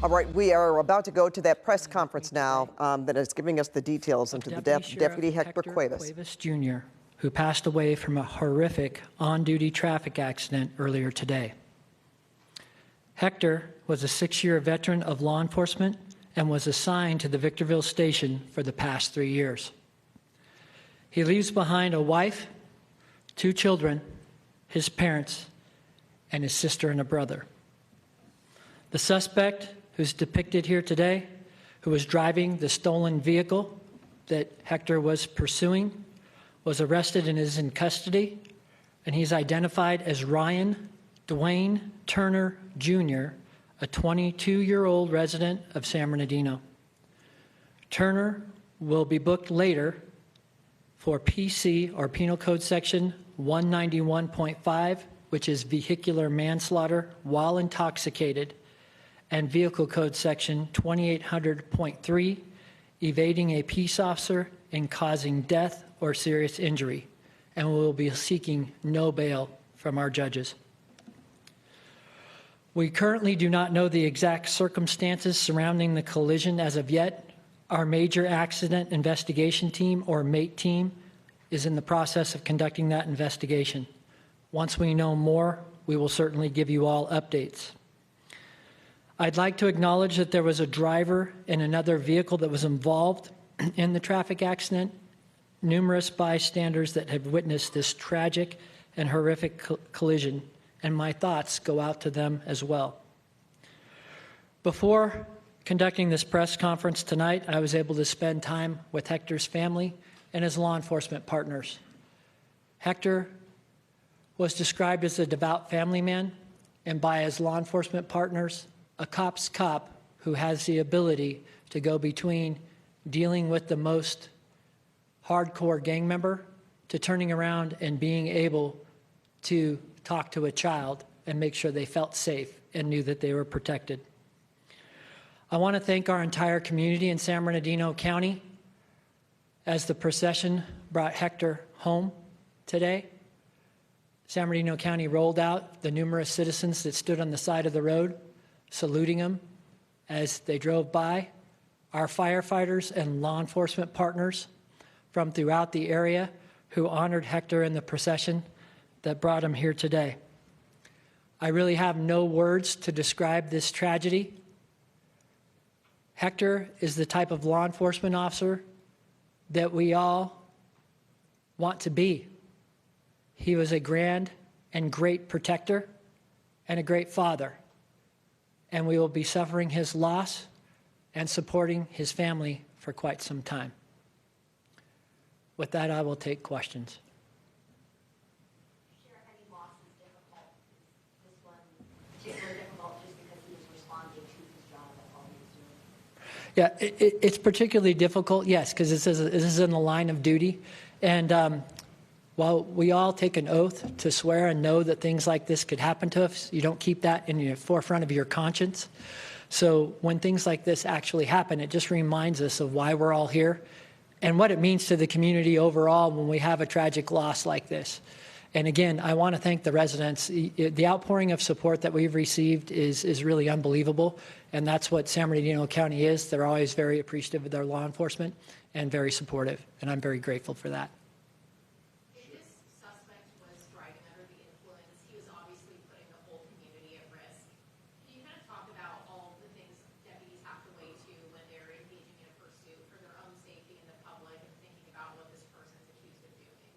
All right, we are about to go to that press conference now that is giving us the details into the Deputy Hector Cuevas Jr., who passed away from a horrific on-duty traffic accident earlier today. Hector was a 6-year veteran of law enforcement and was assigned to the Victorville station for the past 3 years. He leaves behind a wife, 2 children, his parents, and his sister and a brother. The suspect, who's depicted here today, who was driving the stolen vehicle that Hector was pursuing, was arrested and is in custody, and he's identified as Ryan Dwayne Turner Jr., a 22-year-old resident of San Bernardino. Turner will be booked later for PC, or Penal Code Section 191.5, which is vehicular manslaughter while intoxicated, and Vehicle Code Section 2800.3, evading a peace officer and causing death or serious injury, and we will be seeking no bail from our judges. We currently do not know the exact circumstances surrounding the collision as of yet. Our Major Accident Investigation Team, or MATE team, is in the process of conducting that investigation. Once we know more, we will certainly give you all updates. I'd like to acknowledge that there was a driver in another vehicle that was involved in the traffic accident, numerous bystanders that have witnessed this tragic and horrific collision, and my thoughts go out to them as well. Before conducting this press conference tonight, I was able to spend time with Hector's family and his law enforcement partners. Hector was described as a devout family man, and by his law enforcement partners, a cop's cop who has the ability to go between dealing with the most hardcore gang member to turning around and being able to talk to a child and make sure they felt safe and knew that they were protected. I want to thank our entire community in San Bernardino County as the procession brought Hector home today. San Bernardino County rolled out the numerous citizens that stood on the side of the road, saluting him as they drove by. Our firefighters and law enforcement partners from throughout the area who honored Hector in the procession that brought him here today. I really have no words to describe this tragedy. Hector is the type of law enforcement officer that we all want to be. He was a grand and great protector and a great father, and we will be suffering his loss and supporting his family for quite some time. With that, I will take questions. Sheriff, any loss is difficult. This one particularly difficult just because he was responding to his job. That's all he was doing. Yeah, it's particularly difficult, yes, because this is in the line of duty. And while we all take an oath to swear and know that things like this could happen to us, you don't keep that in the forefront of your conscience. So when things like this actually happen, it just reminds us of why we're all here and what it means to the community overall when we have a tragic loss like this. And again, I want to thank the residents. The outpouring of support that we've received is really unbelievable, and that's what San Bernardino County is. They're always very appreciative of their law enforcement and very supportive, and I'm very grateful for that. If this suspect was driving under the influence, he was obviously putting the whole community at risk. Can you kind of talk about all the things deputies have to weigh to when they're engaging in a pursuit for their own safety and the public and thinking about what this person's accused of doing?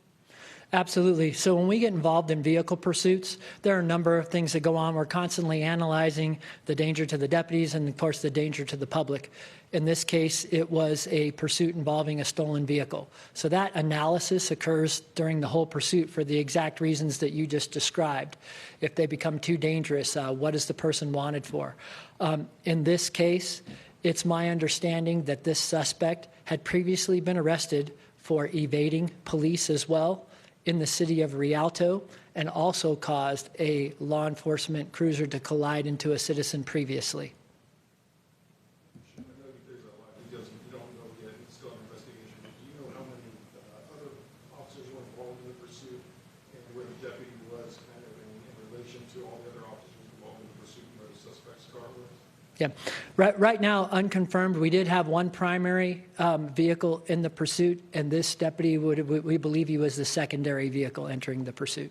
Absolutely. So when we get involved in vehicle pursuits, there are a number of things that go on. We're constantly analyzing the danger to the deputies and, of course, the danger to the public. In this case, it was a pursuit involving a stolen vehicle. So that analysis occurs during the whole pursuit for the exact reasons that you just described. If they become too dangerous, what is the person wanted for? In this case, it's my understanding that this suspect had previously been arrested for evading police as well in the city of Rialto, and also caused a law enforcement cruiser to collide into a citizen previously. I know there's a lot of details you don't know yet, it's still an investigation, but do you know how many other officers were involved in the pursuit and where the deputy was kind of in relation to all the other officers involved in the pursuit and where the suspect's car was? Yeah, right now, unconfirmed. We did have one primary vehicle in the pursuit, and this deputy we believe he was the secondary vehicle entering the pursuit.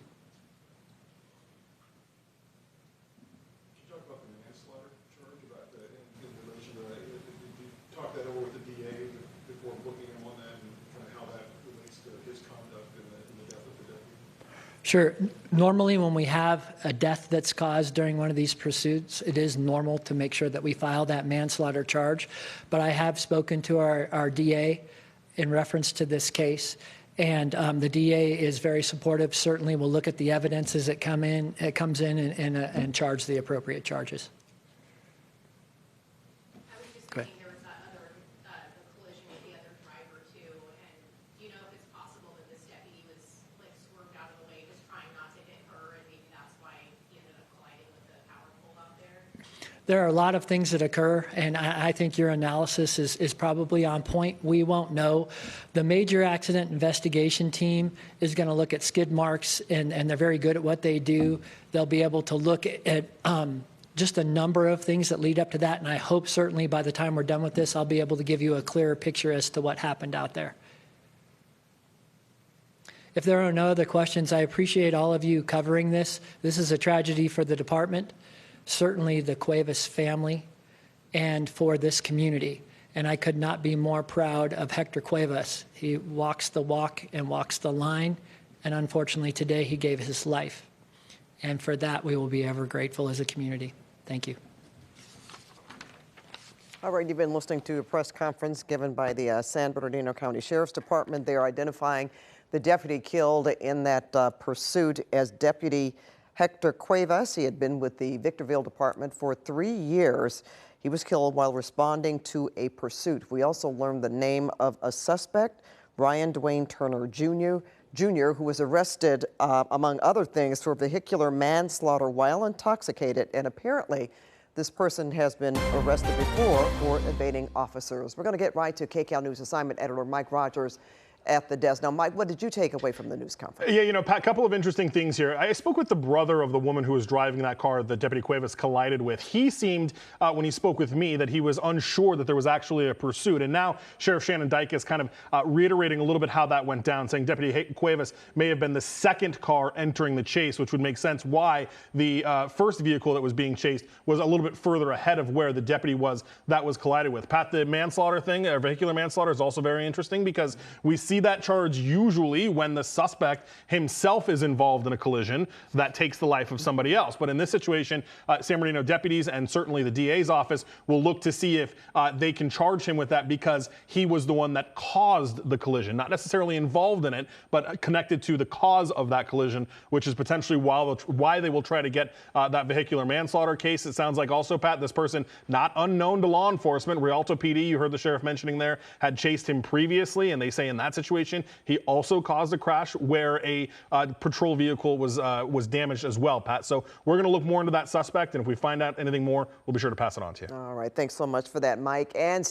Can you talk about the manslaughter charge, about the, in relation to that? Did you talk that over with the DA before booking him on that, and kind of how that relates to his conduct in the death of the deputy? Sure. Normally, when we have a death that's caused during one of these pursuits, it is normal to make sure that we file that manslaughter charge. But I have spoken to our DA in reference to this case, and the DA is very supportive. Certainly, we'll look at the evidence as it comes in, and charge the appropriate charges. I was just thinking there was that other, the collision with the other driver too, and do you know if it's possible that this deputy was like swerved out of the way, just trying not to hit her, and maybe that's why he ended up colliding with the power pole out there? There are a lot of things that occur, and I think your analysis is probably on point. We won't know. The major accident investigation team is going to look at skid marks, and they're very good at what they do. They'll be able to look at just a number of things that lead up to that, and I hope certainly by the time we're done with this, I'll be able to give you a clearer picture as to what happened out there. If there are no other questions, I appreciate all of you covering this. This is a tragedy for the department, certainly the Cuevas family, and for this community. And I could not be more proud of Hector Cuevas. He walks the walk and walks the line, and unfortunately today he gave his life. And for that, we will be ever grateful as a community. Thank you. All right, you've been listening to a press conference given by the San Bernardino County Sheriff's Department. They are identifying the deputy killed in that pursuit as Deputy Hector Cuevas. He had been with the Victorville Department for 3 years. He was killed while responding to a pursuit. We also learned the name of a suspect, Ryan Dwayne Turner Jr., who was arrested, among other things, for vehicular manslaughter while intoxicated. And apparently, this person has been arrested before for evading officers. We're going to get right to KCAL News assignment editor Mike Rogers at the desk. Now, Mike, what did you take away from the news conference? Yeah, you know, Pat, a couple of interesting things here. I spoke with the brother of the woman who was driving that car that Deputy Cuevas collided with. He seemed, when he spoke with me, that he was unsure that there was actually a pursuit. And now Sheriff Shannon Dyke is kind of reiterating a little bit how that went down, saying Deputy Cuevas may have been the second car entering the chase, which would make sense why the first vehicle that was being chased was a little bit further ahead of where the deputy was that was collided with. Pat, the manslaughter thing, vehicular manslaughter, is also very interesting because we see that charge usually when the suspect himself is involved in a collision that takes the life of somebody else. But in this situation, San Bernardino deputies and certainly the DA's office will look to see if they can charge him with that because he was the one that caused the collision, not necessarily involved in it, but connected to the cause of that collision, which is potentially why they will try to get that vehicular manslaughter case. It sounds like also, Pat, this person, not unknown to law enforcement, Rialto PD, you heard the sheriff mentioning there, had chased him previously, and they say in that situation, he also caused a crash where a patrol vehicle was damaged as well, Pat. So we're going to look more into that suspect, and if we find out anything more, we'll be sure to pass it on to you. All right, thanks so much for that, Mike. And